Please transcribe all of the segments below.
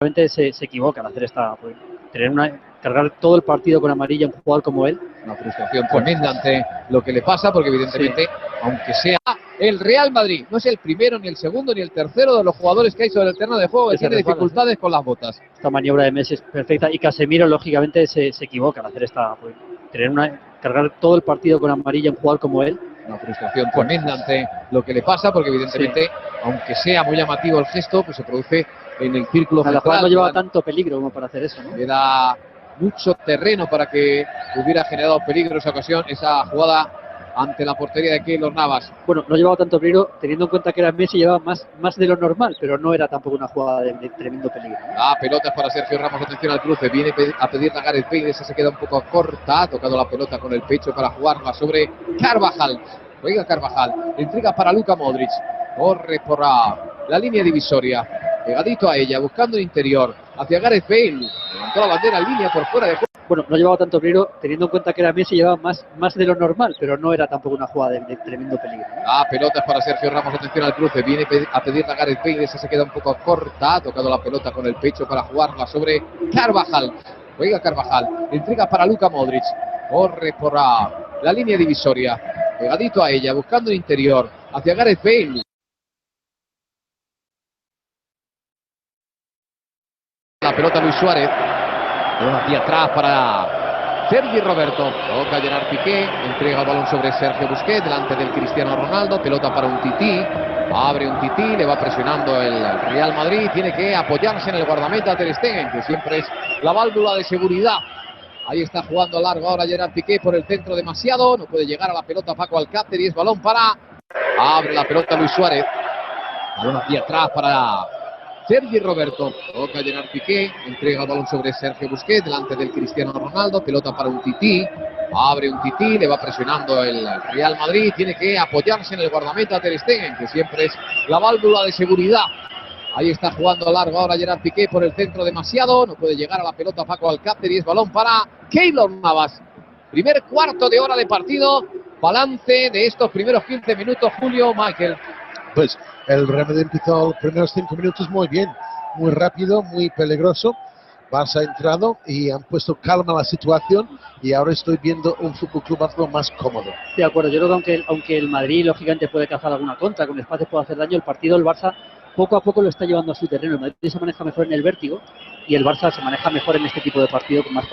Se equivoca al hacer esta, pues, cargar todo el partido con amarilla a un jugador como él. Una frustración tremenda ante lo que le pasa, porque evidentemente, sí, aunque sea el Real Madrid, no es el primero, ni el segundo, ni el tercero de los jugadores que hay sobre el terreno de juego que tiene dificultades con las botas. Esta maniobra de Messi es perfecta y Casemiro, lógicamente, se equivoca al hacer esta, pues, cargar todo el partido con amarilla a un jugador como él. Una frustración tremenda ante lo que le pasa, porque evidentemente, sí, aunque sea muy llamativo el gesto, pues se produce en el círculo central. La jugada no llevaba tanto peligro como para hacer eso, ¿no? Le da mucho terreno para que hubiera generado peligro esa ocasión, esa jugada ante la portería de Keylor Navas. Bueno, no llevaba tanto peligro, teniendo en cuenta que era Messi, llevaba más de lo normal, pero no era tampoco una jugada de tremendo peligro. La pelota es para Sergio Ramos, atención al cruce, viene a pedir a Gareth Bale, esa se queda un poco corta, ha tocado la pelota con el pecho para jugarla sobre Carvajal. Juega Carvajal, intriga para Luka Modric, corre por la línea divisoria, pegadito a ella, buscando el interior, hacia Gareth Bale, levantó la bandera en línea por fuera de juego. Bueno, no llevaba tanto peligro, teniendo en cuenta que era Messi, llevaba más de lo normal, pero no era tampoco una jugada de tremendo peligro. La pelota es para Sergio Ramos, atención al cruce, viene a pedir a Gareth Bale, esa se queda un poco corta, ha tocado la pelota con el pecho para jugarla sobre Carvajal. Juega Carvajal, intriga para Luka Modric, corre por la línea divisoria, pegadito a ella, buscando el interior, hacia Gareth Bale. La pelota Luis Suárez, hacia atrás para Sergi Roberto, toca Gerard Piqué, entrega el balón sobre Sergio Busquets, delante del Cristiano Ronaldo, pelota para un Tití, abre un Tití, le va presionando el Real Madrid, tiene que apoyarse en el guardameta Ter Stegen, que siempre es la válvula de seguridad. Ahí está jugando largo ahora Gerard Piqué por el centro demasiado, no puede llegar a la pelota Paco Alcácer y es balón para... Abre la pelota Luis Suárez, balón hacia atrás para Sergi Roberto, toca Gerard Piqué, entrega el balón sobre Sergio Busquets, delante del Cristiano Ronaldo, pelota para un Tití, abre un Tití, le va presionando el Real Madrid, tiene que apoyarse en el guardameta Ter Stegen, que siempre es la válvula de seguridad. Ahí está jugando largo ahora Gerard Piqué por el centro demasiado, no puede llegar a la pelota Paco Alcácer y es balón para Keylor Navas. Primer cuarto de hora de partido, balance de estos primeros 15 minutos, Julio, Michael. Pues el Real Madrid empezó los primeros 5 minutos muy bien, muy rápido, muy peligroso. Barça ha entrado y han puesto calma a la situación y ahora estoy viendo un Fútbol Club Barcelona más cómodo. De acuerdo, yo creo que aunque el Madrid lógicamente puede cazar alguna contra, con espacios puede hacer daño, el partido el Barça poco a poco lo está llevando a su terreno. El Madrid se maneja mejor en el vértigo y el Barça se maneja mejor en este tipo de partido con más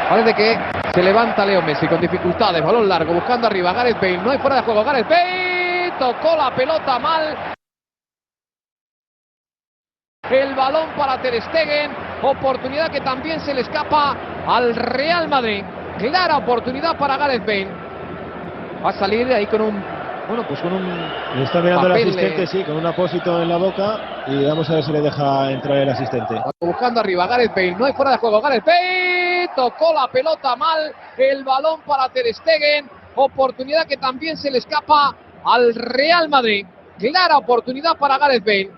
Parece que se levanta Leo Messi con dificultades, balón largo, buscando arriba Gareth Bale, no hay fuera de juego, Gareth Bale tocó la pelota mal. El balón para Ter Stegen, oportunidad que también se le escapa al Real Madrid. Clara oportunidad para Gareth Bale. Va a salir de ahí con un... Bueno, pues con un... Le está mirando el papel, asistente, sí, con un apósito en la boca. Y vamos a ver si le deja entrar el asistente. Buscando arriba Gareth Bale, no hay fuera de juego, Gareth Bale tocó la pelota mal. El balón para Ter Stegen, oportunidad que también se le escapa al Real Madrid. Clara oportunidad para Gareth Bale.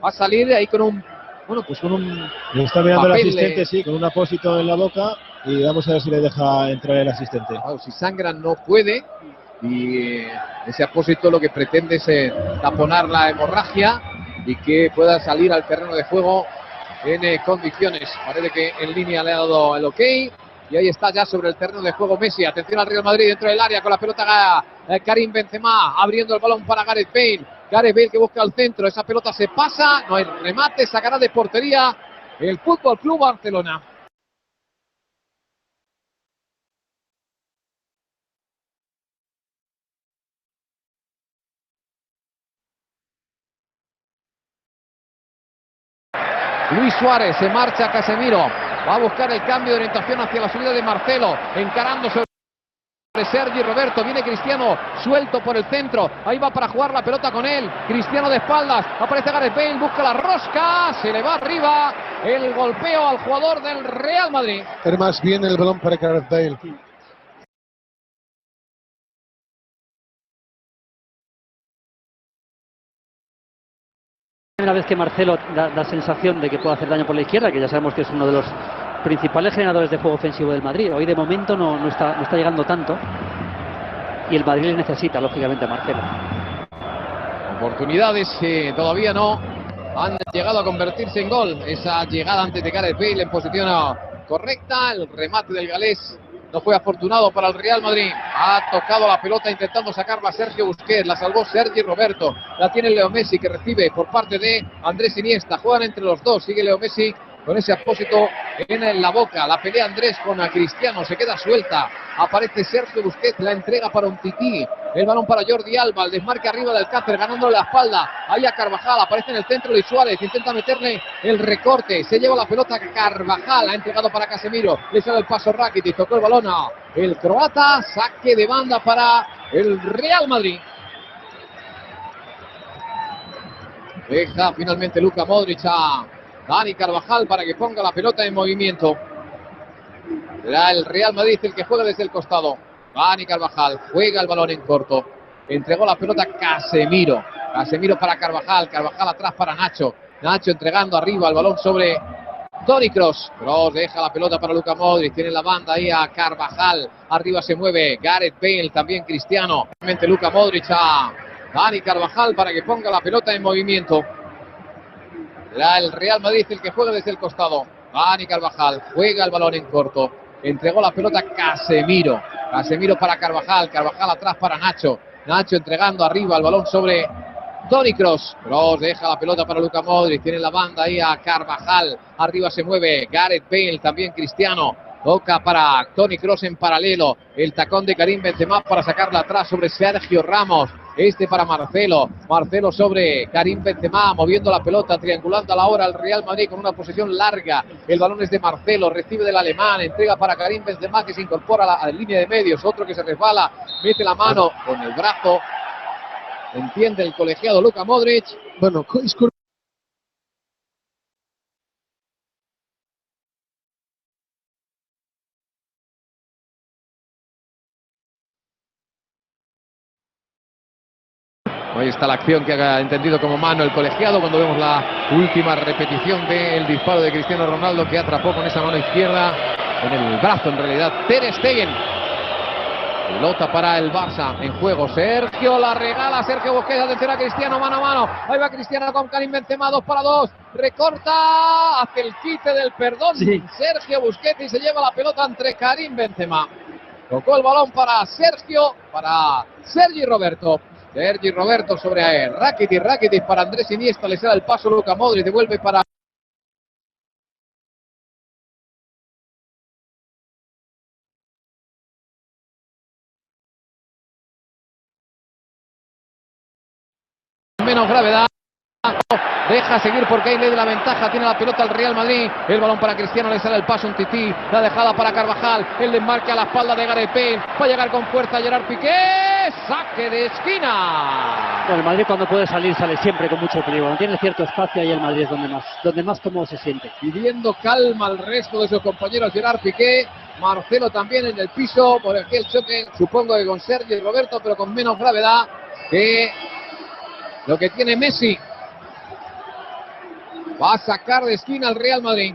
Va a salir de ahí con un... Bueno, pues con un... Le está mirando el papel, asistente, sí, con un apósito en la boca. Y vamos a ver si le deja entrar el asistente. Claro, si sangra no puede. Y ese apósito lo que pretende es taponar la hemorragia y que pueda salir al terreno de juego en condiciones. Parece que en línea le ha dado el ok. Y ahí está ya sobre el terreno de juego Messi. Atención al Real Madrid dentro del área con la pelota Karim Benzema abriendo el balón para Gareth Bale. Gareth Bale que busca el centro. Esa pelota se pasa. No hay remate. Sacará de portería el Fútbol Club Barcelona. Luis Suárez, se marcha Casemiro, va a buscar el cambio de orientación hacia la subida de Marcelo, encarando sobre Sergi Roberto, viene Cristiano suelto por el centro, ahí va para jugar la pelota con él, Cristiano de espaldas, aparece Gareth Bale, busca la rosca, se le va arriba, el golpeo al jugador del Real Madrid. Era más bien el balón para Gareth Bale. Primera vez que Marcelo da sensación de que puede hacer daño por la izquierda, que ya sabemos que es uno de los principales generadores de juego ofensivo del Madrid. Hoy de momento no está llegando tanto y el Madrid le necesita, lógicamente, a Marcelo. Oportunidades que todavía no han llegado a convertirse en gol. Esa llegada antes de Gareth Bale en posición correcta, el remate del galés no fue afortunado para el Real Madrid. Ha tocado la pelota intentando sacarla Sergio Busquets. La salvó Sergi Roberto. La tiene Leo Messi que recibe por parte de Andrés Iniesta. Juegan entre los dos. Sigue Leo Messi con ese apósito en la boca. La pelea Andrés con Cristiano. Se queda suelta. Aparece Sergio Busquets. La entrega para un tití. El balón para Jordi Alba. El desmarque arriba del Alcácer ganándole la espalda. Ahí a Carvajal. Aparece en el centro Luis Suárez. Intenta meterle el recorte. Se lleva la pelota Carvajal. Ha entregado para Casemiro. Le sale el paso Rakitic. Tocó el balón a el croata. Saque de banda para el Real Madrid. Deja finalmente Luka Modric a Dani Carvajal para que ponga la pelota en movimiento. Será el Real Madrid el que juega desde el costado. Dani Carvajal juega el balón en corto. Entregó la pelota Casemiro. Casemiro para Carvajal. Carvajal atrás para Nacho. Nacho entregando arriba el balón sobre Toni Kroos. Kroos deja la pelota para Luka Modric. Tiene la banda ahí a Carvajal. Arriba se mueve Gareth Bale. También Cristiano. Finalmente Luka Modric a Dani Carvajal para que ponga la pelota en movimiento. Será el Real Madrid el que juega desde el costado. Dani Carvajal juega el balón en corto. Entregó la pelota Casemiro. Casemiro para Carvajal. Carvajal atrás para Nacho. Nacho entregando arriba el balón sobre Toni Kroos. Kroos deja la pelota para Luka Modric. Tiene la banda ahí a Carvajal. Arriba se mueve Gareth Bale. También Cristiano. Toca para Toni Kroos en paralelo. El tacón de Karim Benzema para sacarla atrás sobre Sergio Ramos. Este para Marcelo. Marcelo sobre Karim Benzema, moviendo la pelota, triangulando a la hora el Real Madrid con una posesión larga. El balón es de Marcelo, recibe del alemán, entrega para Karim Benzema que se incorpora a la línea de medios. Otro que se resbala, mete la mano con el brazo. Entiende el colegiado Luka Modric. Bueno, Ahí está la acción que ha entendido como mano el colegiado cuando vemos la última repetición del disparo de Cristiano Ronaldo que atrapó con esa mano izquierda en el brazo en realidad Ter Stegen. Pelota para el Barça en juego. Sergio la regala. Sergio Busquets. Atención a Cristiano mano a mano. Ahí va Cristiano con Karim Benzema. 2 para 2. Recorta. Hace el quite del perdón. Sí. Sergio Busquets y se lleva la pelota entre Karim Benzema. Tocó el balón para Sergio. Para Sergi Roberto. Sergi Roberto sobre Rakitic. Rakitic para Andrés Iniesta. Le sale el paso Luka Modric. Devuelve para gravedad. Deja seguir porque hay ley de la ventaja. Tiene la pelota el Real Madrid. El balón para Cristiano, le sale el paso un tití. La dejada para Carvajal. El desmarque a la espalda de Gareth Bale. Va a llegar con fuerza Gerard Piqué. Saque de esquina. Bueno, el Madrid cuando puede salir sale siempre con mucho peligro. Cuando tiene cierto espacio, ahí el Madrid es donde más cómodo se siente. Pidiendo calma al resto de sus compañeros. Gerard Piqué. Marcelo también en el piso. Por aquí el choque, supongo que con Sergio y Roberto, pero con menos gravedad que lo que tiene Messi. Va a sacar de esquina al Real Madrid.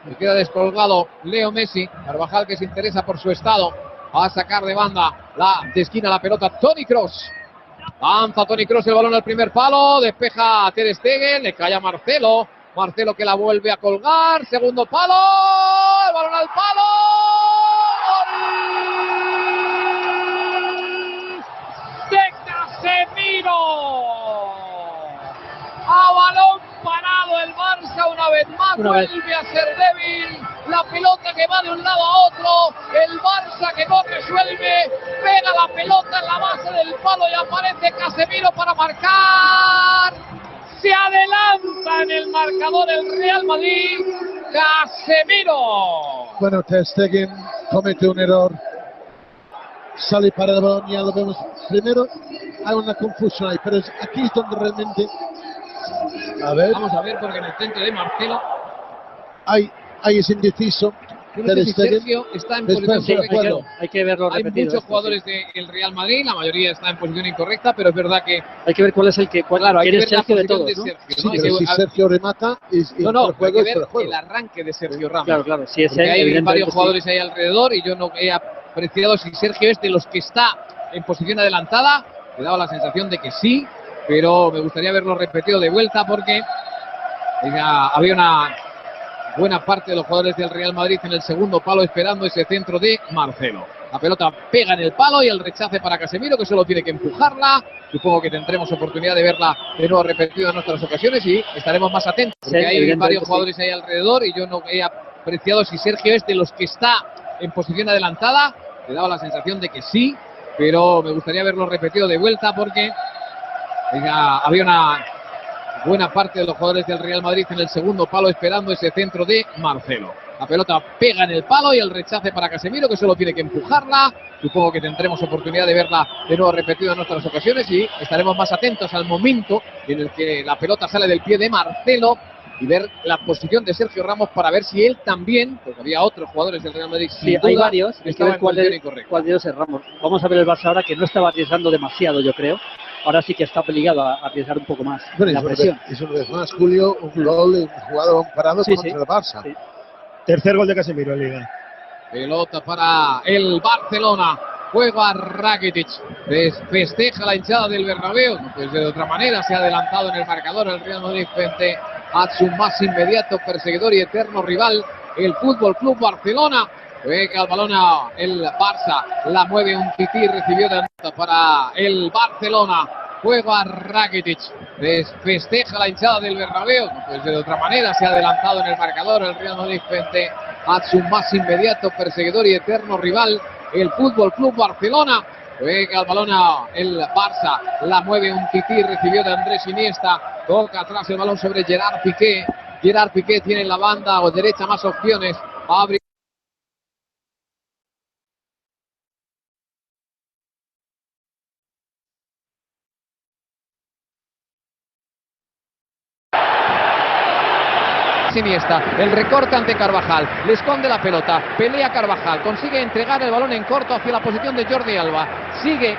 Le queda descolgado Leo Messi. Carvajal, que se interesa por su estado. Va a sacar de banda de esquina la pelota Toni Kroos. Lanza Toni Kroos el balón al primer palo. Despeja a Ter Stegen. Le cae a Marcelo. Marcelo que la vuelve a colgar. Segundo palo. El balón al palo. ¡Gol! ¡De Casemiro! A balón parado el Barça una vez más, vuelve a ser débil, la pelota que va de un lado a otro, el Barça que no resuelve, pega la pelota en la base del palo y aparece Casemiro para marcar, se adelanta en el marcador el Real Madrid, Casemiro. Bueno, Ter Stegen comete un error, sale para el balón, ya lo vemos, primero hay una confusión ahí, pero aquí es donde realmente... A ver. Vamos a ver porque en el centro de Marcelo ahí es indeciso. No sé si Sergio está en posición correcta. Hay que verlo repetido. Hay muchos jugadores del Real Madrid, la mayoría está en posición incorrecta, pero es verdad que... Hay que ver cuál es el que... Claro, hay que ver Sergio de todos, de ¿no? Sergio, ¿no? Sí, pero si Sergio remata... hay que ver el arranque de Sergio Ramos. Claro, si es él, hay varios jugadores ahí alrededor y yo no he apreciado si Sergio es de los que está en posición adelantada. Me daba la sensación de que sí, pero me gustaría verlo repetido de vuelta porque había una buena parte de los jugadores del Real Madrid en el segundo palo esperando ese centro de Marcelo. La pelota pega en el palo y el rechace para Casemiro, que solo tiene que empujarla. Supongo que tendremos oportunidad de verla de nuevo repetida en otras ocasiones y estaremos más atentos porque hay varios jugadores ahí alrededor y yo no he apreciado si Sergio es de los que está en posición adelantada. Me daba la sensación de que sí, pero me gustaría verlo repetido de vuelta porque había una buena parte de los jugadores del Real Madrid en el segundo palo esperando ese centro de Marcelo. La pelota pega en el palo y el rechace para Casemiro, que solo tiene que empujarla. Supongo que tendremos oportunidad de verla de nuevo repetida en otras ocasiones y estaremos más atentos al momento en el que la pelota sale del pie de Marcelo y ver la posición de Sergio Ramos para ver si él también, porque había otros jugadores del Real Madrid. Sí, hay varios, hay que ver cuál de ellos es Ramos. Vamos a ver el Barça ahora, que no estaba arriesgando demasiado, yo creo. Ahora sí que está obligado a arriesgar un poco más la presión. Es una vez más, Julio, un gol de un jugador parado contra el Barça. Sí. Tercer gol de Casemiro en Liga. Pelota para el Barcelona. Juega Rakitic. Festeja la hinchada del Bernabéu. Pues de otra manera se ha adelantado en el marcador el Real Madrid frente a su más inmediato perseguidor y eterno rival, el Fútbol Club Barcelona. Juega el balón el Barça, la mueve un tití, recibió de anota para el Barcelona. Juega Rakitic, festeja la hinchada del Bernabéu. Pues de otra manera se ha adelantado en el marcador el Real Madrid frente a su más inmediato perseguidor y eterno rival, el Fútbol Club Barcelona. Juega el balón el Barça, la mueve un tití, recibió de Andrés Iniesta. Toca atrás el balón sobre Gerard Piqué. Gerard Piqué tiene en la banda o derecha más opciones. Abre Iniesta, el recorte ante Carvajal, le esconde la pelota, pelea Carvajal, consigue entregar el balón en corto hacia la posición de Jordi Alba, sigue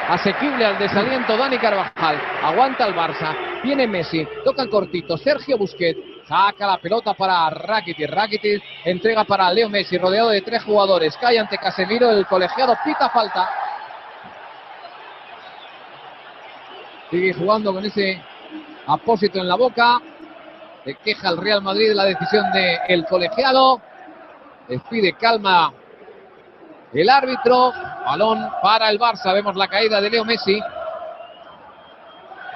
asequible al desaliento Dani Carvajal, aguanta el Barça, viene Messi, toca cortito, Sergio Busquets, saca la pelota para Rakitic, entrega para Leo Messi, rodeado de tres jugadores, cae ante Casemiro, el colegiado pita falta, sigue jugando con ese apósito en la boca. Se queja el Real Madrid de la decisión del colegiado. Les pide calma el árbitro. Balón para el Barça. Vemos la caída de Leo Messi.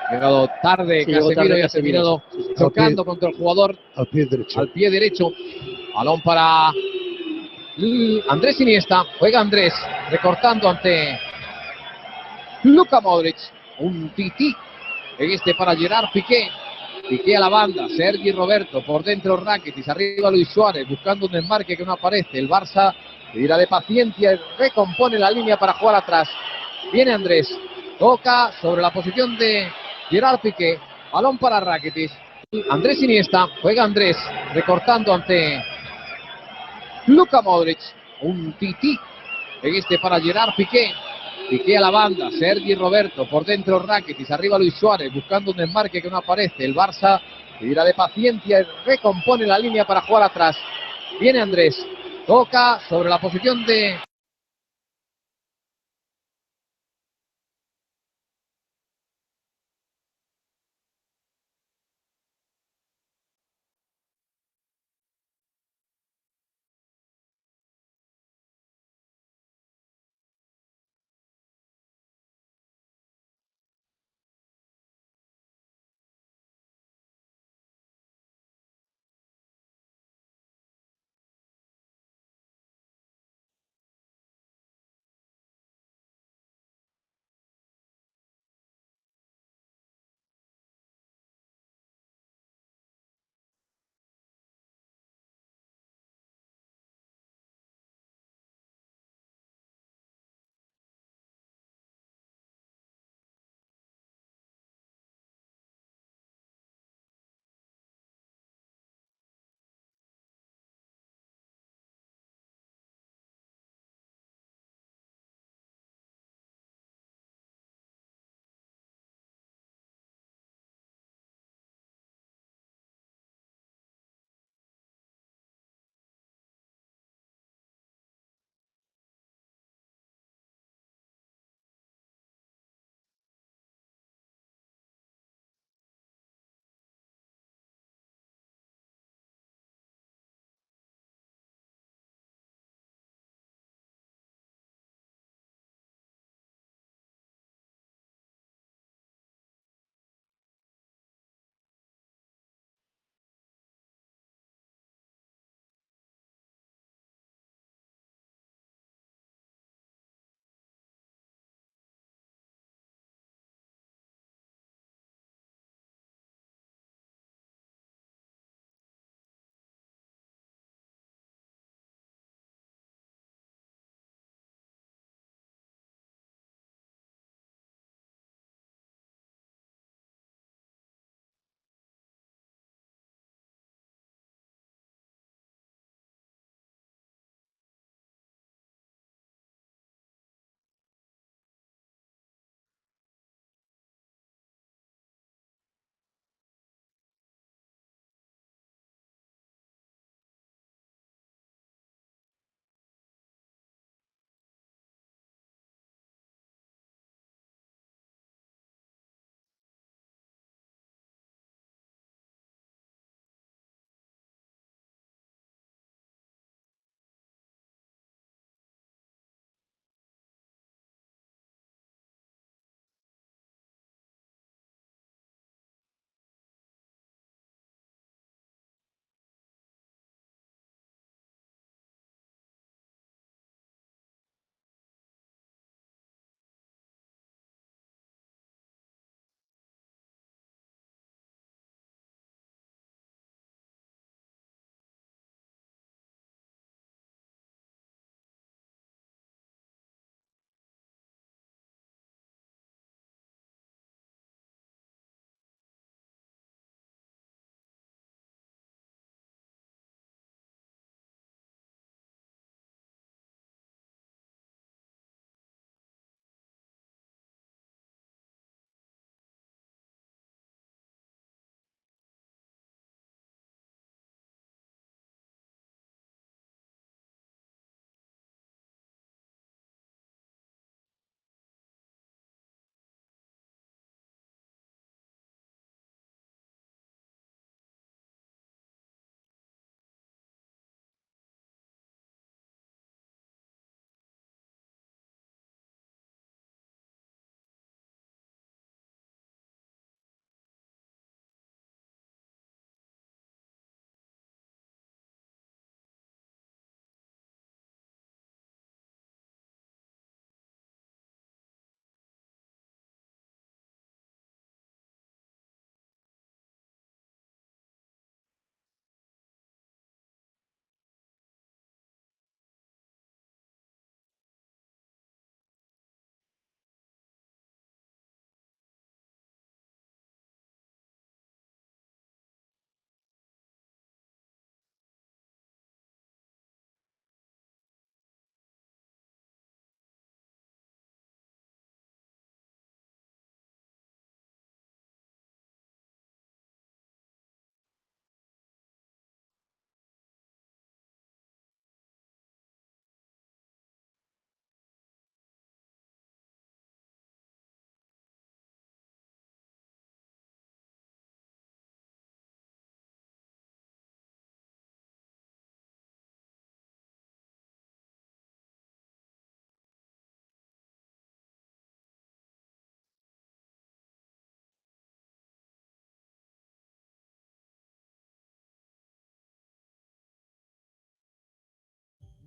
Ha llegado tarde Casemiro y ha terminado chocando contra el jugador al pie derecho. Balón para Andrés Iniesta. Juega Andrés recortando ante Luka Modric. Un tití En este para Gerard Piqué. Piqué a la banda, Sergi Roberto, por dentro Rakitic, arriba Luis Suárez, buscando un desmarque que no aparece. El Barça pedirá de paciencia y recompone la línea para jugar atrás. Viene Andrés, toca sobre la posición de Gerard Piqué, balón para Rakitic. Andrés Iniesta, juega Andrés, recortando ante Luka Modric, un tití en este para Gerard Piqué. Piqué a la banda, Sergi Roberto, por dentro Rakitic, arriba Luis Suárez, buscando un desmarque que no aparece. El Barça pedirá de paciencia y recompone la línea para jugar atrás. Viene Andrés, toca sobre la posición de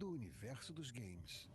do universo dos games.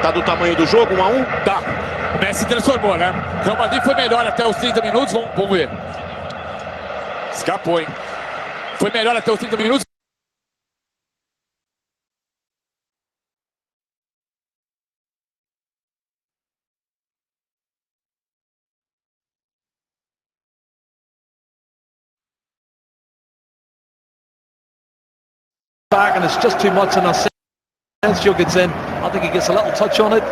Tá do tamanho do jogo, 1-1? Tá. Messi transformou, né? Real Madrid foi melhor até os 30 minutos, vamos ver. Escapou, hein? Foi melhor até os 30 minutos. Back, and it's just too much, and Asensio gets in. I think he gets a little touch on it.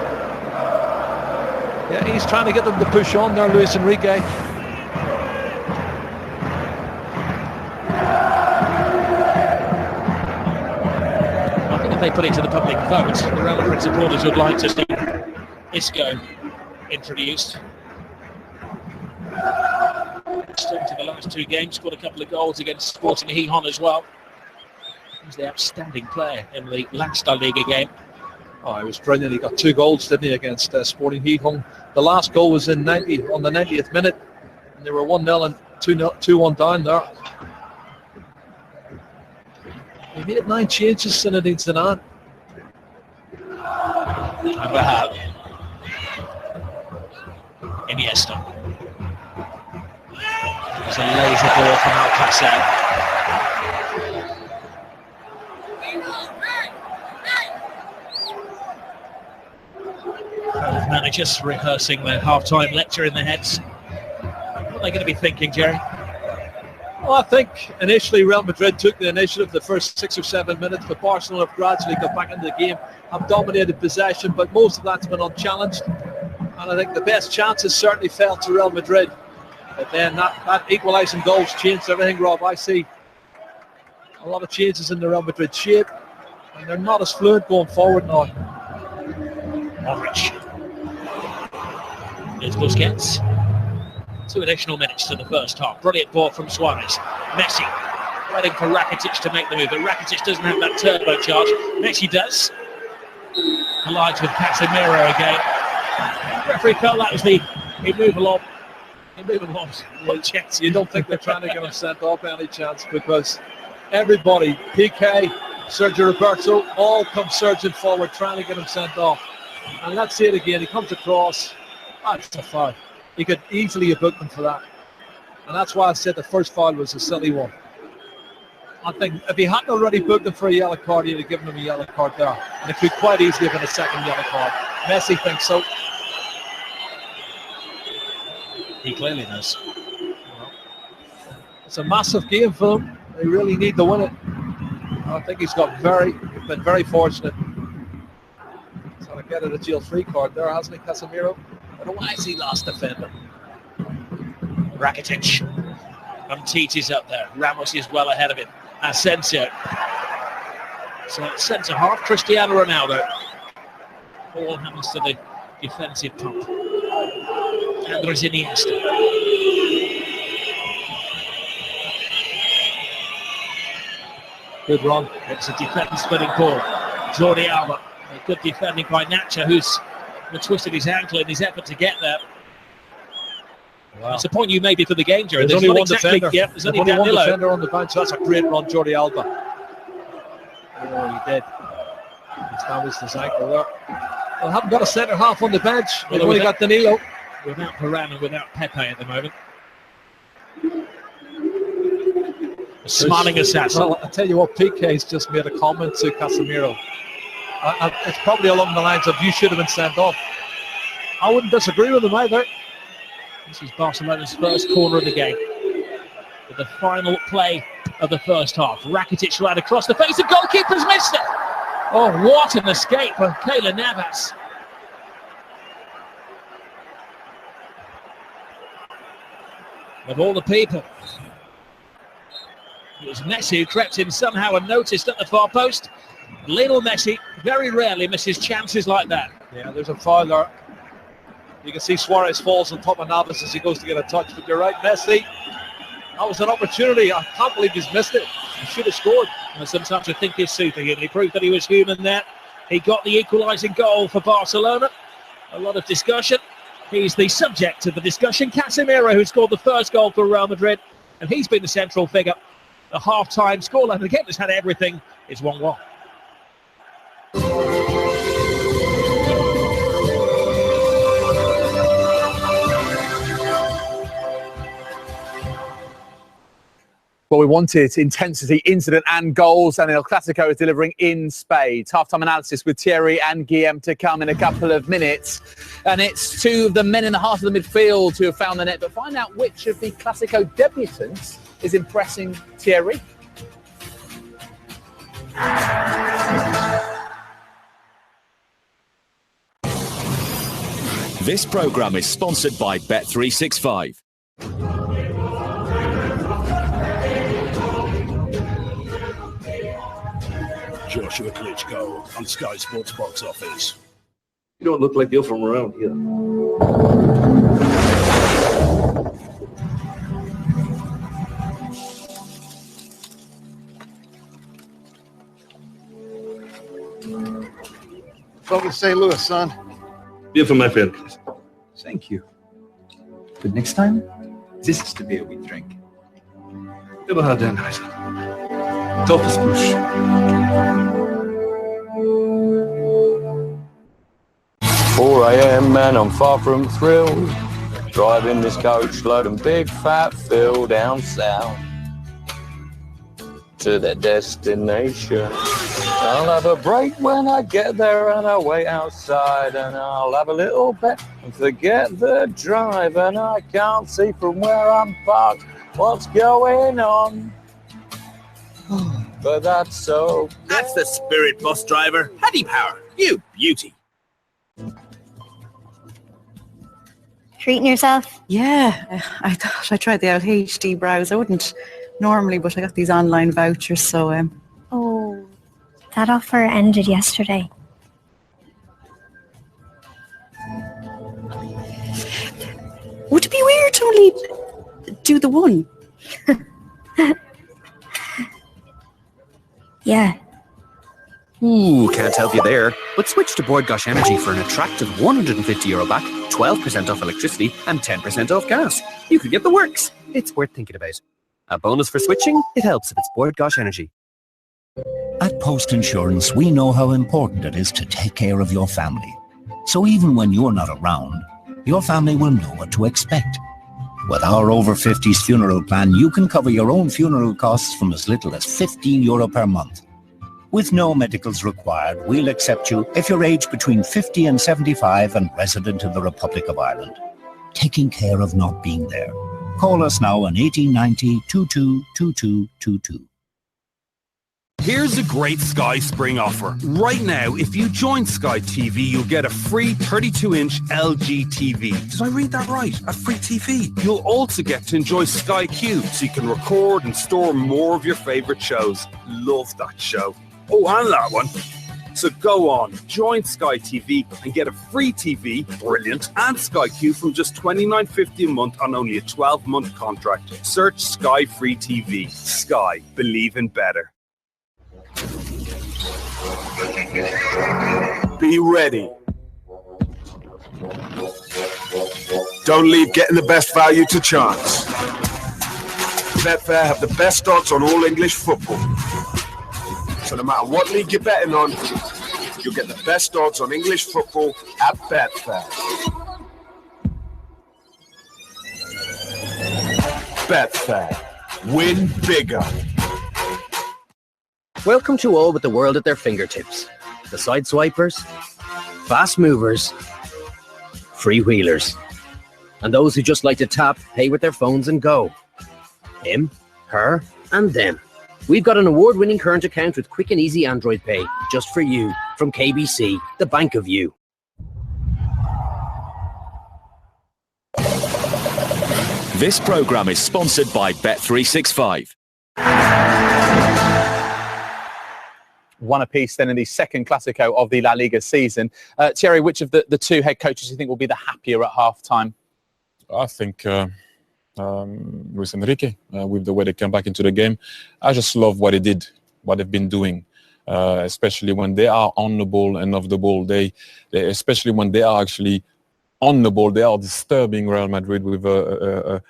Yeah, he's trying to get them to push on there, Luis Enrique. I think if they put it to the public vote, the Real Madrid supporters would like to see Isco introduced. To the last two games, scored a couple of goals against Sporting Gijón as well. He's the outstanding player in the last La Liga game. Oh, he was brilliant. He got 2 goals, didn't he, against Sporting Gijón. The last goal was on the 90th minute, and they were 1-0 and 2-1 down there. He made 9 changes, Zinedine Zidane. Carvajal. Iniesta. There's a laser ball from Alcácer. Managers rehearsing their half-time lecture in their heads. What are they going to be thinking, Jerry? Well, I think initially Real Madrid took the initiative the first 6 or 7 minutes, but Barcelona have gradually got back into the game, have dominated possession, but most of that's been unchallenged. And I think the best chances certainly fell to Real Madrid. But then that equalising goals changed everything, Rob. I see a lot of changes in the Real Madrid shape, and they're not as fluid going forward now. Modric. Here's Busquets. 2 additional minutes to the first half. Brilliant ball from Suarez. Messi waiting for Rakitic to make the move, but Rakitic doesn't have that turbocharge. Messi does. Collides with Casemiro again. The referee felt that was he'd move along. You don't think they're trying to get him sent off any chance, because everybody, PK, Sergio Roberto, all come surging forward trying to get him sent off. And let's see it again. He comes across. That's a foul. He could easily have booked him for that. And that's why I said the first foul was a silly one. I think if he hadn't already booked him for a yellow card, he'd have given him a yellow card there. And it could quite easily have been a second yellow card. Messi thinks so. He clearly does. It's a massive game for them. They really need to win it. I think he's been very fortunate. He's going to get a jail-free card there, hasn't he, Casemiro? But why is he last defender? Rakitic. Umtiti's up there. Ramos is well ahead of him. Asensio. So centre half, Cristiano Ronaldo. Ball happens to the defensive pump. Andres Iniesta. Good run. It's a defence-winning ball. Jordi Alba. A good defending by Nacho, who's twisted his ankle in his effort to get there. Wow. It's a point you made before the game, Jerry. There's only one defender. Yep, there's only one Danilo. defender on the bench. That's a great run, Jordi Alba. Oh, he did. He's damaged his ankle there. Well, haven't got a centre half on the bench. They've only got Danilo. Without Varane and without Pepe at the moment. A smiling assassin. Well, I tell you what, PK's just made a comment to Casemiro. It's probably along the lines of, you should have been sent off. I wouldn't disagree with him either. This is Barcelona's first corner of the game. With the final play of the first half. Rakitic right across the face. The goalkeeper's missed it. Oh, what an escape for Keylor Navas. Of all the people, it was Messi who crept in somehow unnoticed at the far post. Lionel Messi very rarely misses chances like that. Yeah, there's a foul there. You can see Suarez falls on top of Navas as he goes to get a touch, but you're right, Messi. That was an opportunity. I can't believe he's missed it. He should have scored. And sometimes I think he's superhuman. He proved that he was human there. He got the equalising goal for Barcelona. A lot of discussion. He's the subject of the discussion. Casemiro, who scored the first goal for Real Madrid, and he's been the central figure. The half-time scoreline, the game that's had everything, is 1-1. Well, we wanted intensity, incident and goals, and El Clasico is delivering in spades. Half-time analysis with Thierry and Guillaume to come in a couple of minutes. And it's two of the men in the heart of the midfield who have found the net. But find out which of the Clasico debutants is impressing Thierry. This programme is sponsored by Bet365. Joshua Klitschko on Sky Sports box office. You don't look like you're from around here. Welcome to St. Louis, son. Beer for my friend, please. Thank you. But next time, this is the beer we drink. Never had that nice. Tough push. "4 a.m. and I'm far from thrilled, driving this coach loading big fat Phil down south to their destination. I'll have a break when I get there and I'll wait outside and I'll have a little bet and forget the drive, and I can't see from where I'm parked what's going on. But that's so." That's the spirit, bus driver. Paddy Power, you beauty. Treating yourself? Yeah, I thought I tried the old HD browse. I wouldn't normally, but I got these online vouchers, so... Oh, that offer ended yesterday. Would it be weird to only do the one? Yeah. Ooh, can't help you there. But switch to Board Gosh Energy for an attractive €150 back, 12% off electricity and 10% off gas. You could get the works. It's worth thinking about. A bonus for switching? It helps if it's Board Gosh Energy. At Post Insurance, we know how important it is to take care of your family. So even when you're not around, your family will know what to expect. With our over 50s funeral plan, you can cover your own funeral costs from as little as €15 per month. With no medicals required, we'll accept you if you're aged between 50 and 75 and resident in the Republic of Ireland. Taking care of not being there. Call us now on 1890 222222. Here's a great Sky Spring offer. Right now, if you join Sky TV, you'll get a free 32-inch LG TV. Did I read that right? A free TV. You'll also get to enjoy Sky Q, so you can record and store more of your favourite shows. Love that show. Oh, and that one. So go on, join Sky TV and get a free TV, brilliant, and Sky Q from just $29.50 a month on only a 12-month contract. Search Sky Free TV. Sky, believe in better. Be ready. Don't leave getting the best value to chance. Betfair have the best odds on all English football. So no matter what league you're betting on, you'll get the best odds on English football at Betfair. Betfair. Win bigger. Welcome to all with the world at their fingertips. The side swipers, fast movers, freewheelers, and those who just like to tap, pay with their phones and go. Him, her, and them. We've got an award-winning current account with quick and easy Android Pay, just for you, from KBC, the bank of you. This programme is sponsored by Bet365. One apiece then in the second Clasico of the La Liga season. Thierry, which of the two head coaches do you think will be the happier at half-time? I think Luis Enrique, with the way they came back into the game. I just love what he did, what they've been doing, especially when they are on the ball and off the ball. They especially when they are actually on the ball, they are disturbing Real Madrid with a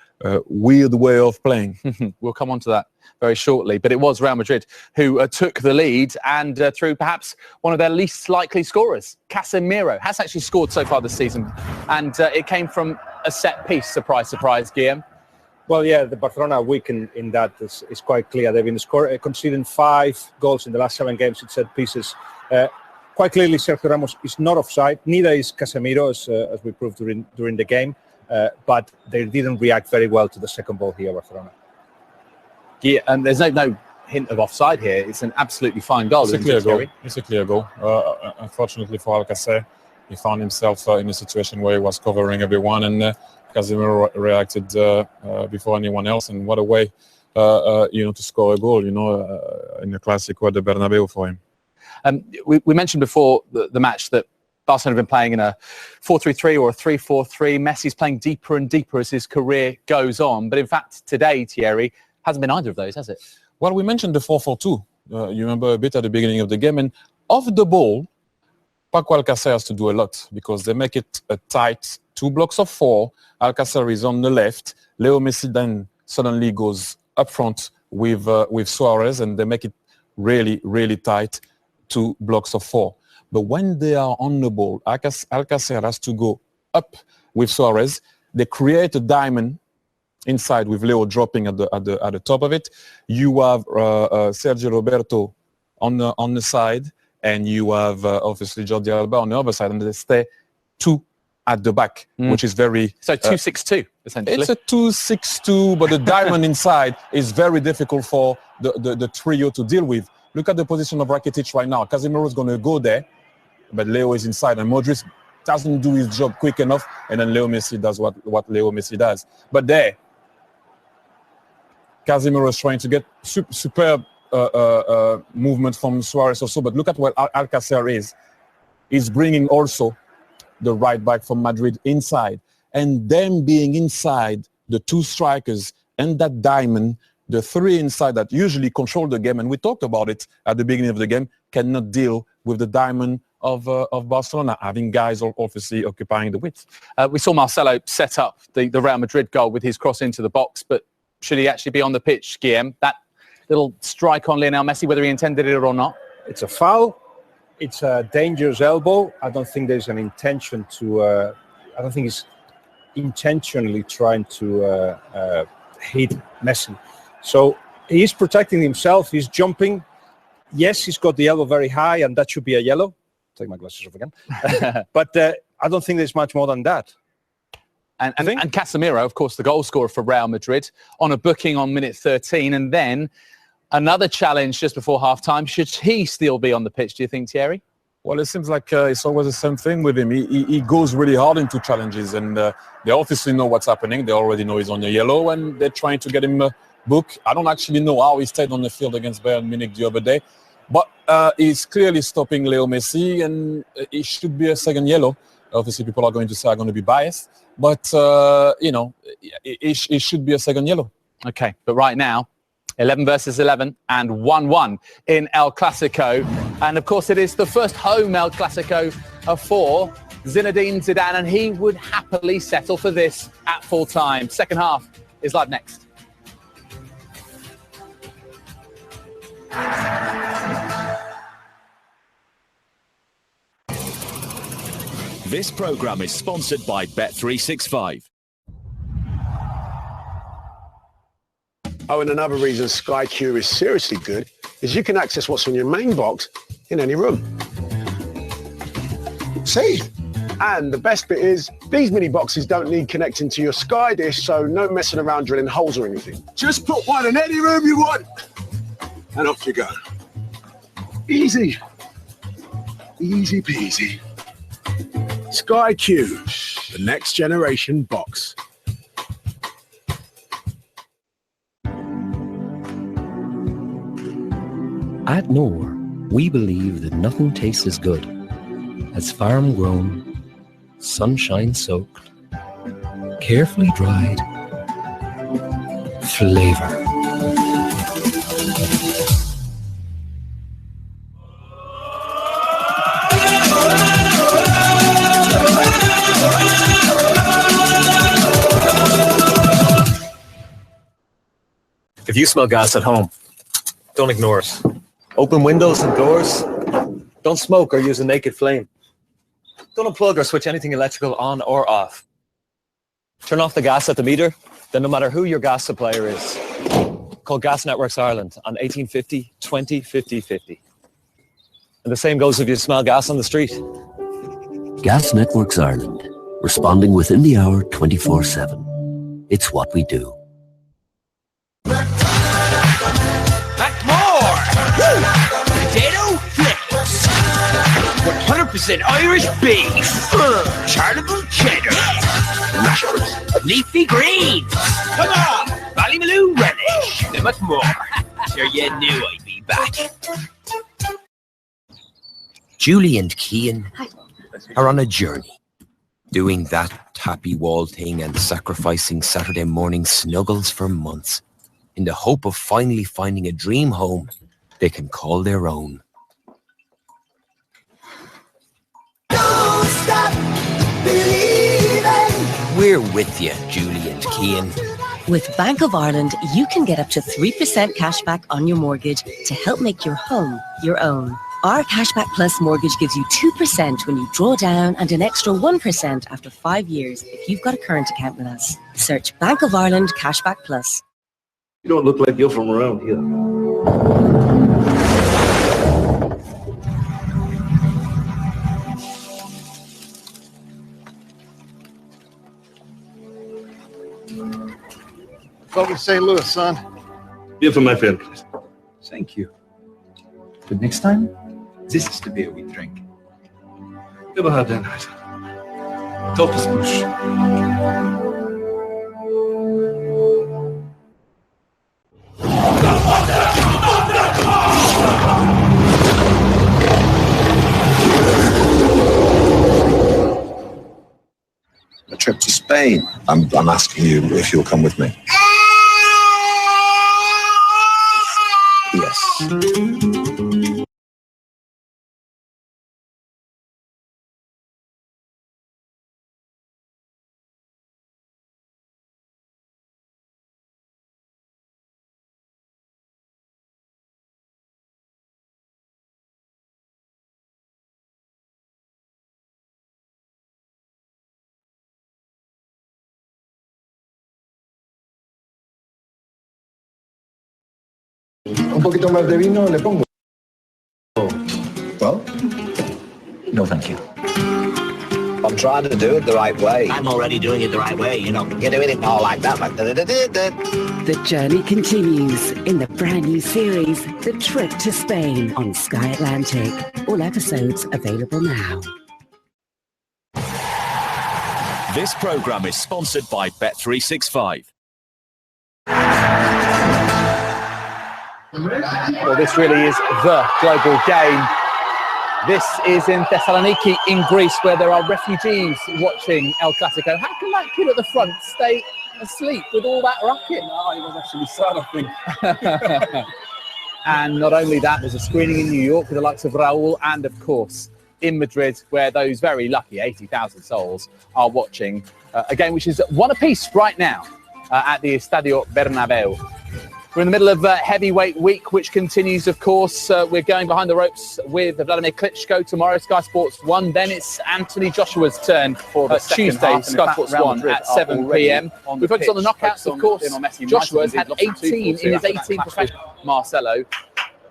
weird way of playing. We'll come on to that very shortly. But it was Real Madrid who took the lead and through perhaps one of their least likely scorers. Casemiro has actually scored so far this season. And it came from a set piece, surprise, surprise, Guillaume. Well, yeah, the Barcelona week in that is quite clear. They've been conceding 5 goals in the last 7 games at set pieces. Quite clearly, Sergio Ramos is not offside. Neither is Casemiro, as we proved during the game. But they didn't react very well to the second ball here, Barcelona. Yeah, and there's no hint of offside here. It's an absolutely fine goal. It's a clear goal. It's a clear goal. Unfortunately for Alcacer, he found himself in a situation where he was covering everyone, and Casemiro reacted before anyone else. And what a way, to score a goal, in the Clásico de Bernabeu for him. We mentioned before the match that Barcelona have been playing in a 4-3-3 or a 3-4-3. Messi's playing deeper and deeper as his career goes on. But in fact, today, Thierry, hasn't been either of those, has it? Well, we mentioned the 4-4-2. You remember a bit at the beginning of the game. And off the ball, Paco Alcacer has to do a lot because they make it a tight 2 blocks of 4. Alcacer is on the left. Leo Messi then suddenly goes up front with Suarez, and they make it really, really tight 2 blocks of 4. But when they are on the ball, Alcacer has to go up with Suarez. They create a diamond inside with Leo dropping at the top of it. You have Sergio Roberto on the side, and you have obviously Jordi Alba on the other side, and they stay 2 at the back, which is very... So 2-6-2, essentially. It's a 2-6-2, but the diamond inside is very difficult for the trio to deal with. Look at the position of Rakitic right now. Casemiro is going to go there, but Leo is inside, and Modric doesn't do his job quick enough, and then Leo Messi does what Leo Messi does. But there, Casemiro is trying to get superb movement from Suarez also, but look at what Alcacer is. He's bringing also the right back from Madrid inside, and them being inside, the 2 strikers and that diamond, the 3 inside that usually control the game, and we talked about it at the beginning of the game, cannot deal with the diamond of Barcelona, having guys obviously occupying the width. We saw Marcelo set up the Real Madrid goal with his cross into the box, but should he actually be on the pitch, Guillem? That little strike on Lionel Messi, whether he intended it or not? It's a foul. It's a dangerous elbow. I don't think there's an intention to... I don't think he's intentionally trying to hit Messi. So he's protecting himself. He's jumping. Yes, he's got the elbow very high, and that should be a yellow. Take my glasses off again. But I don't think there's much more than that. And Casemiro, of course, the goal scorer for Real Madrid, on a booking on minute 13. And then another challenge just before half-time. Should he still be on the pitch, do you think, Thierry? Well, it seems like it's always the same thing with him. He goes really hard into challenges, and they obviously know what's happening. They already know he's on the yellow, and they're trying to get him booked. I don't actually know how he stayed on the field against Bayern Munich the other day, but he's clearly stopping Leo Messi, and it should be a second yellow. Obviously, people are going to say I'm going to be biased, but, it should be a second yellow. Okay, but right now, 11 versus 11 and 1-1 in El Clásico. And, of course, it is the first home El Clásico for Zinedine Zidane, and he would happily settle for this at full time. Second half is live next. This programme is sponsored by Bet365. Oh, and another reason Sky Q is seriously good is you can access what's on your main box in any room. See? And the best bit is, these mini boxes don't need connecting to your Sky dish, so no messing around drilling holes or anything. Just put one in any room you want, and off you go. Easy. Easy peasy. Sky Q, the next generation box. At Knorr, we believe that nothing tastes as good as farm-grown, sunshine-soaked, carefully dried flavor. If you smell gas at home, don't ignore it. Open windows and doors. Don't smoke or use a naked flame. Don't unplug or switch anything electrical on or off. Turn off the gas at the meter then no matter who your gas supplier is, call Gas Networks Ireland on 1850 20 50 50. And the same goes if you smell gas on the street. Gas Networks Ireland, responding within the hour 24/7. It's what we do. Back more! Potato flips. 100% Irish beef. Charlable cheddar. Rashers. Leafy greens. Come on! Ballymaloo relish. And much more. Sure you knew I'd be back. Julie and Cian are on a journey, doing that tappy wall thing and sacrificing Saturday morning snuggles for months in the hope of finally finding a dream home they can call their own. Don't stop believing. We're with you, Julie and Cian. With Bank of Ireland, you can get up to 3% cash back on your mortgage to help make your home your own. Our Cashback Plus mortgage gives you 2% when you draw down and an extra 1% after 5 years if you've got a current account with us. Search Bank of Ireland Cashback Plus. You don't look like you're from around here. Welcome to St. Louis, son. Beer for my family. Thank you. But next time, this is the beer we drink. Never had that night. Toppers push. A trip to Spain. I'm asking you if you'll come with me. Yes. Un poquito más de vino le pongo. Well, no thank you. I'm trying to do it the right way. I'm already doing it the right way, you know. You're doing it all like that, like The journey continues in the brand new series, The Trip to Spain on Sky Atlantic. All episodes available now. This programme is sponsored by Bet365. Well, this really is the global game. This is in Thessaloniki in Greece, where there are refugees watching El Clasico. How can that kid at the front stay asleep with all that rocking? Oh, he was actually sad, I think. And not only that, there's a screening in New York with the likes of Raul, and of course in Madrid, where those very lucky 80,000 souls are watching a game which is one apiece right now at the Estadio Bernabeu. We're in the middle of heavyweight week, which continues, of course. We're going behind the ropes with Vladimir Klitschko tomorrow, Sky Sports 1. Then it's Anthony Joshua's turn for the Tuesday, Sky Sports 1 at 7 p.m. We focus on the knockouts, of course. Joshua's had 18 in his 18 professional. Marcelo.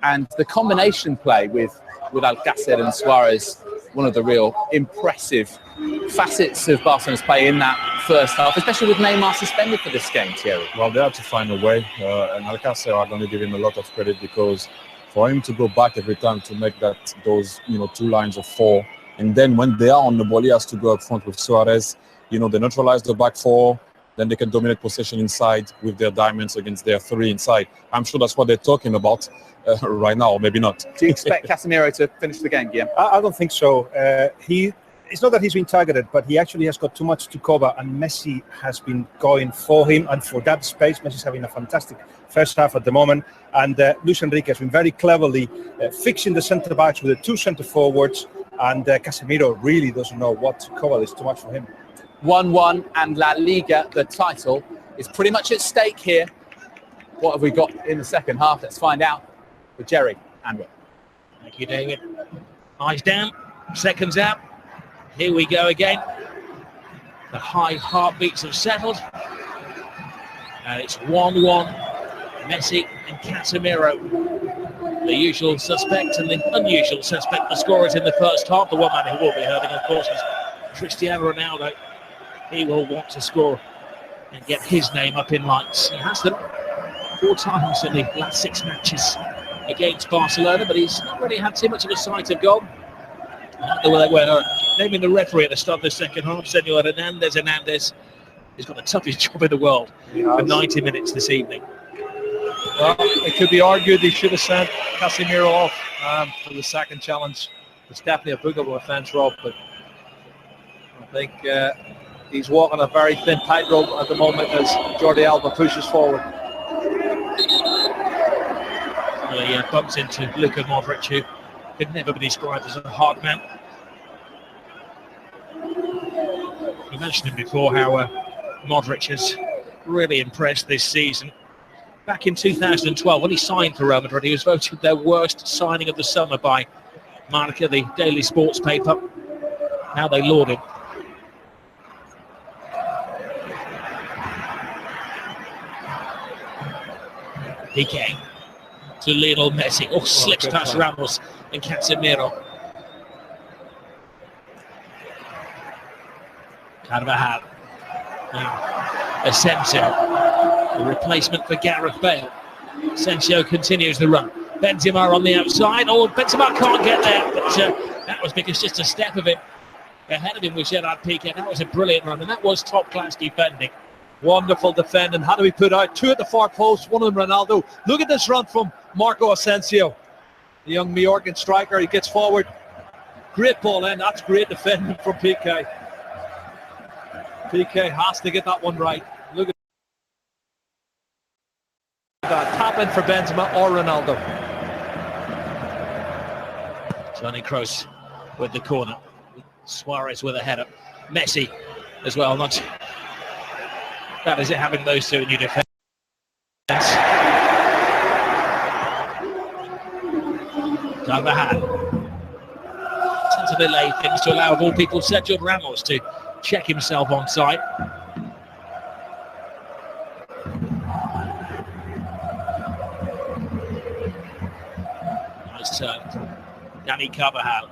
And the combination play with Alcácer and Suarez, one of the real impressive facets of Barcelona's play in that first half, especially with Neymar suspended for this game, Thierry. Well, they have to find a way, and Alcácer are going to give him a lot of credit, because for him to go back every time to make those 2 lines of 4, and then when they are on the ball, he has to go up front with Suarez. They neutralize the back 4, then they can dominate possession inside with their diamonds against their 3 inside. I'm sure that's what they're talking about right now, or maybe not. Do you expect Casemiro to finish the game, Guillaume? I don't think so. It's not that he's been targeted, but he actually has got too much to cover, and Messi has been going for him, and for that space, Messi's having a fantastic first half at the moment, and Luis Enrique has been very cleverly fixing the centre-backs with the 2 centre-forwards, and Casemiro really doesn't know what to cover. It's too much for him. 1-1, and La Liga, the title, is pretty much at stake here. What have we got in the second half? Let's find out with Jerry and Will. Thank you, David. Eyes down, seconds out. Here we go again. The high heartbeats have settled. And it's 1-1. Messi and Casemiro, the usual suspect and the unusual suspect. The scorers in the first half. The one man who will be hurting, of course, is Cristiano Ronaldo. He will want to score and get his name up in lights. He has them 4 times in the last 6 matches against Barcelona, but he's not really had too much of a sight of goal. The way they were naming the referee at the start of the second half, Senor Hernandez. He's got the toughest job in the world for 90 minutes this evening. Well, it could be argued he should have sent Casemiro off for the second challenge. It's definitely a bookable offence, Rob, but I think he's walking a very thin tightrope at the moment as Jordi Alba pushes forward. Well, he bumps into Luka Modric, who could never be described as a hard man. We mentioned him before, how Modric has really impressed this season. Back in 2012, when he signed for Real Madrid, he was voted their worst signing of the summer by Marca, the daily sports paper. Now they laud him. Piqué to Lionel Messi. Oh, slips past Ramos and Casemiro. Carvajal. Now, Asensio, the replacement for Gareth Bale. Asensio continues the run. Benzema on the outside. Oh, Benzema can't get there, but that was because just a step of him ahead of him was Gerard Piqué. That was a brilliant run, and that was top-class defending. Wonderful defending. How do we put out 2 at the far post, 1 on Ronaldo? Look at this run from Marco Asensio, the young Majorcan striker. He gets forward. Great ball in. That's great defending from Piqué. Piqué has to get that one right. Look at that. Tap in for Benzema or Ronaldo. Toni Kroos with the corner. Suarez with a header. Messi as well. Not bad is it having those two in your defence. Carvajal tends to delay things to allow, of all people, Sergio Ramos to check himself on side. Nice turn from Dani Carvajal.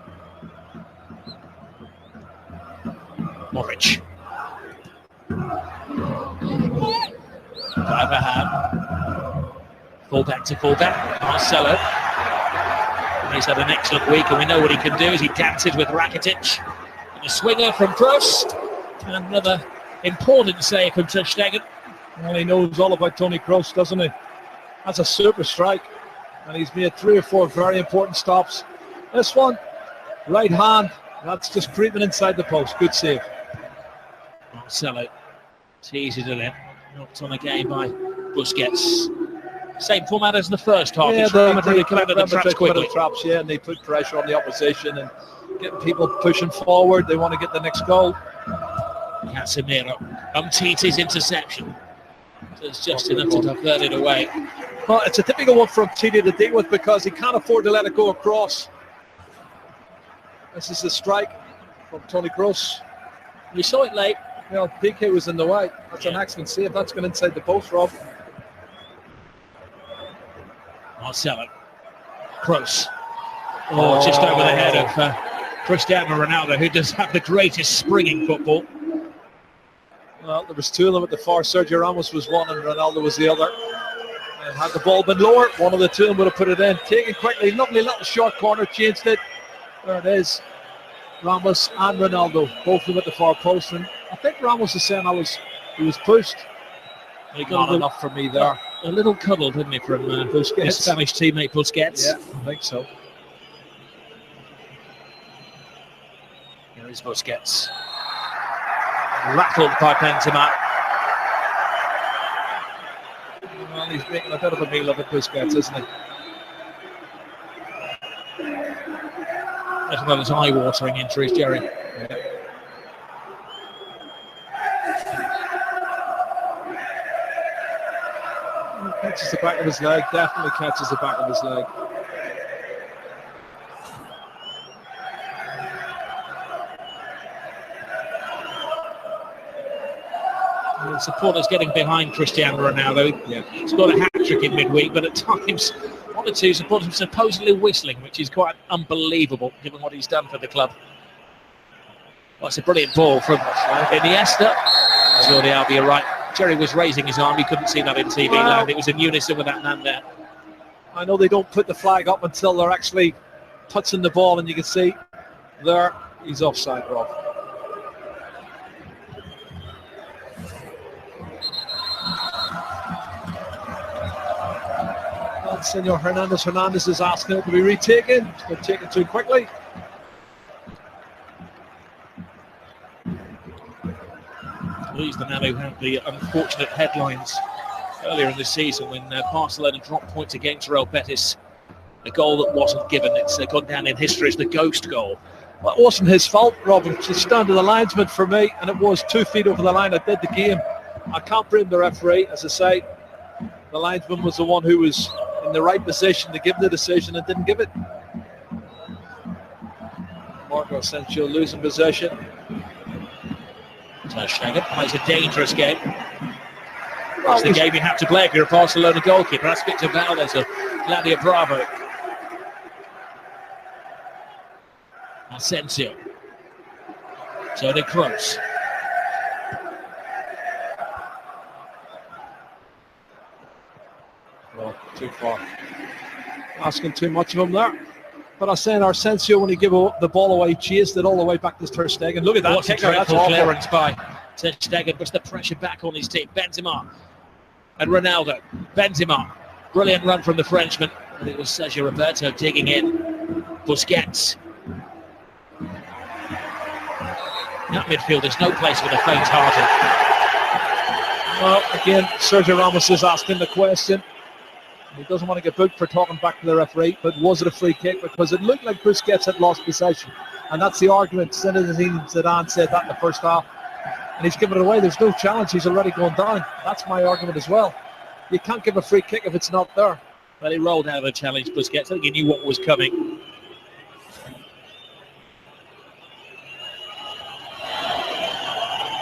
Modric. Carvajal. Fullback to fullback. Marcelo. He's had an excellent week, and we know what he can do as he dances with Rakitic. And a swinger from Kroos. And another important save from Ter Stegen. Well, he knows all about Toni Kroos, doesn't he? That's a super strike. And he's made 3 or 4 very important stops. This one, right hand, that's just creeping inside the post. Good save. Marcelo teases it in. Knocked on again by Busquets. Same format as in the first half. Yeah, they come out of the traps quickly. Traps, yeah, and they put pressure on the opposition and getting people pushing forward. They want to get the next goal. Casemiro. Umtiti's interception. It's just enough to divert it away. Well, it's a typical one for Umtiti to deal with because he can't afford to let it go across. This is the strike from Toni Kroos. We saw it late. You know, Piqué was in the way. That's an excellent save. That's going inside the post, Rob. Marcelo. Kroos. Oh, just over the head of Cristiano Ronaldo, who does have the greatest springing football. Well, there was 2 of them at the far. Sergio Ramos was one and Ronaldo was the other. And had the ball been lower, one of the 2 of them would have put it in. Taken quickly, lovely little short corner, changed it. There it is. Ramos and Ronaldo, both of them at the far post. And I think Ramos is saying he was pushed. He got enough for me there. A little cuddle, didn't he, from his Spanish teammate Busquets? Yeah, I think so. Here is Busquets. Rattled by Benzema. Well, he's making a bit of a meal of it, Busquets, isn't he? As well as eye-watering injuries, Jerry. Yeah. Catches the back of his leg, definitely catches the back of his leg. The supporters getting behind Cristiano Ronaldo. Yeah. He's got a hat-trick in midweek, but at times one or two supporters are supposedly whistling, which is quite unbelievable given what he's done for the club. Well, it's a brilliant ball from Iniesta. Jordi Alba, you're right. Jerry was raising his arm. You couldn't see that in TV land. It was in unison with that man there. I know they don't put the flag up until they're actually touching the ball, and you can see there he's offside, Rob. And Senor Hernandez is asking it to be retaken. It's been taken too quickly. He's the man who had the unfortunate headlines earlier in the season when Barcelona dropped points against Real Betis. A goal that wasn't given. It's gone down in history as the ghost goal. Well, it wasn't his fault, Robin. It's down to the linesman for me, and it was 2 feet over the line that did the game. I can't blame the referee. As I say, the linesman was the one who was in the right position to give the decision and didn't give it. Marco Asensio losing possession. Ter Stegen plays a dangerous game. That's the game you have to play if you're a Barcelona goalkeeper. That's Victor Valdez of Claudia Bravo. Asensio. Toni Kroos. Well, too far. Asking too much of him there. But I was saying Asensio, when he gave the ball away, chased it all the way back to Ter Stegen. Look at that kicker. That's awful. Clearance by Ter Stegen, puts the pressure back on his team. Benzema and Ronaldo. Benzema. Brilliant run from the Frenchman. And it was Sergio Roberto digging in. Busquets. That midfield, there's no place for the faint-hearted. Well, again, Sergio Ramos is asking the question. He doesn't want to get booked for talking back to the referee, but was it a free kick? Because it looked like Busquets had lost possession. And that's the argument. Zinedine Zidane said that in the first half. And he's given it away. There's no challenge. He's already gone down. That's my argument as well. You can't give a free kick if it's not there. Well, he rolled out of a challenge, Busquets. I think he knew what was coming.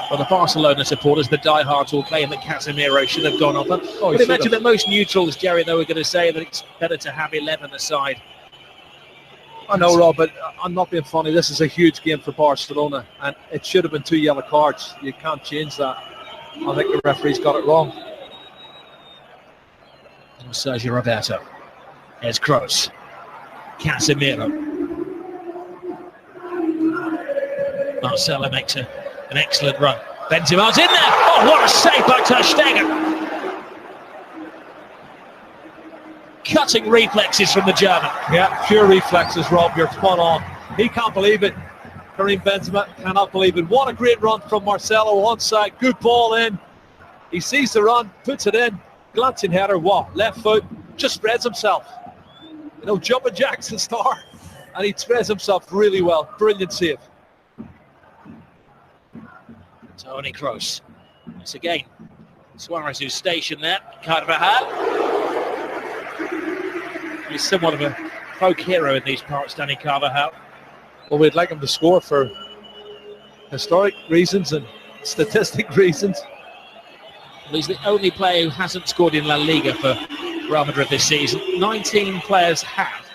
For the Barcelona supporters, the diehards will claim that Casemiro should have gone off. But imagine that most neutrals, Jerry, though, are going to say that it's better to have 11 aside. I know, Rob, but I'm not being funny. This is a huge game for Barcelona, and it should have been 2 yellow cards. You can't change that. I think the referee's got it wrong. Sergio Roberto. There's Kroos. Casemiro. Marcelo makes an excellent run. Benzema's in there. Oh, what a save by Ter Stegen. Cutting reflexes from the German. Yeah, pure reflexes, Rob. You're spot on. He can't believe it. Karim Benzema cannot believe it. What a great run from Marcelo onside. Good ball in. He sees the run, puts it in. Glancing header, what? Left foot, just spreads himself. You know, jumping jack's the star. And he spreads himself really well. Brilliant save. Toni Kroos. Once again, Suarez who's stationed there. Carvajal. He's somewhat of a folk hero in these parts, Danny Carvajal. Well, we'd like him to score for historic reasons and statistic reasons. Well, he's the only player who hasn't scored in La Liga for Real Madrid this season. 19 players have,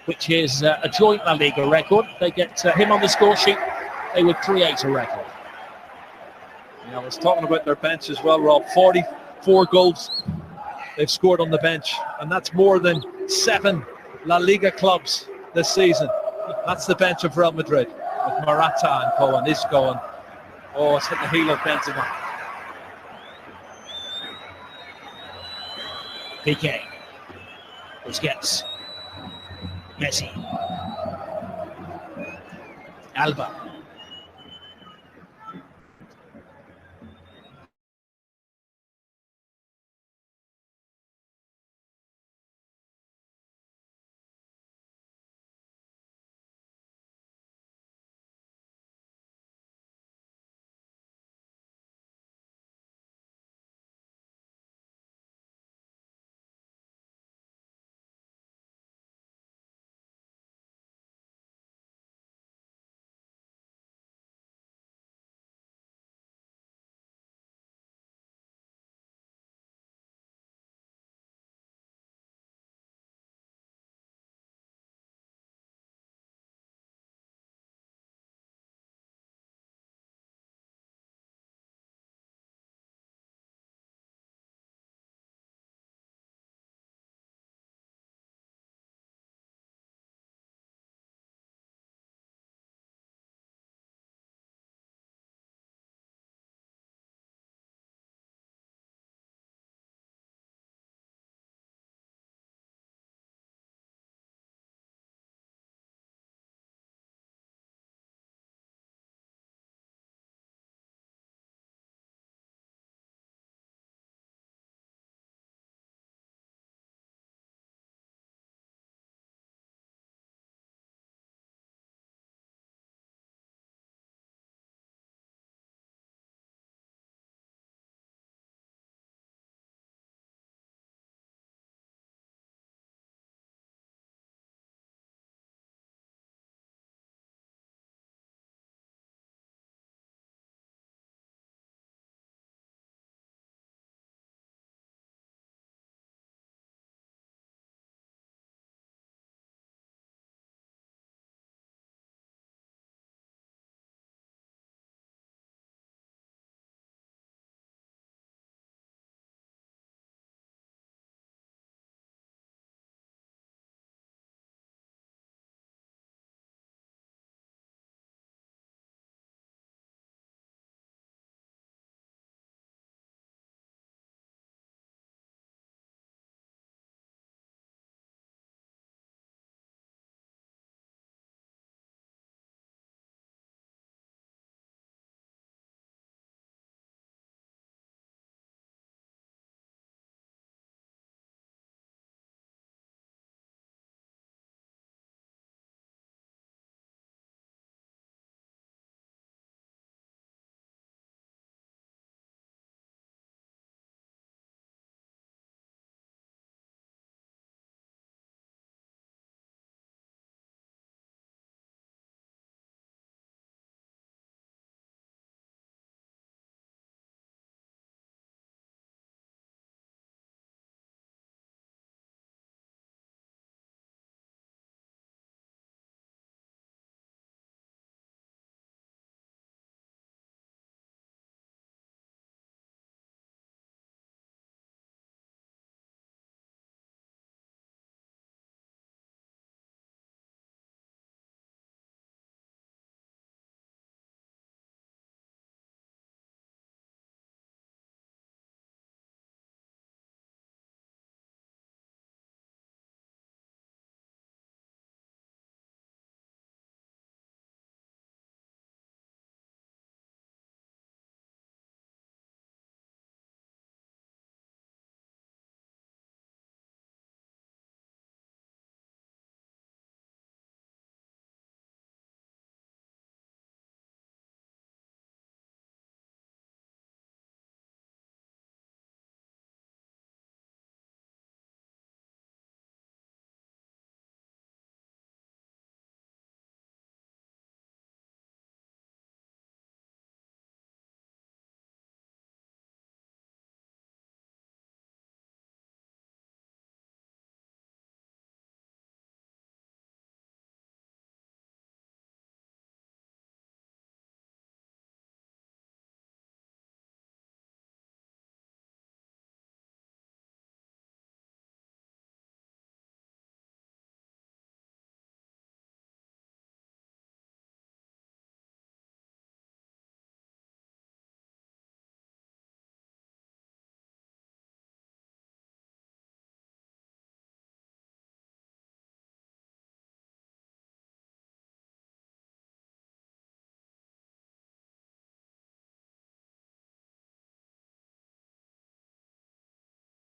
which is a joint La Liga record. They get him on the score sheet, they would create a record. Yeah, I was talking about their bench as well, Rob. 44 goals they've scored on the bench, and that's more than 7 La Liga clubs this season. That's the bench of Real Madrid, with Morata and Cohen, Isco, and it's hit the heel of Benzema. Piqué. Busquets. Messi. Alba.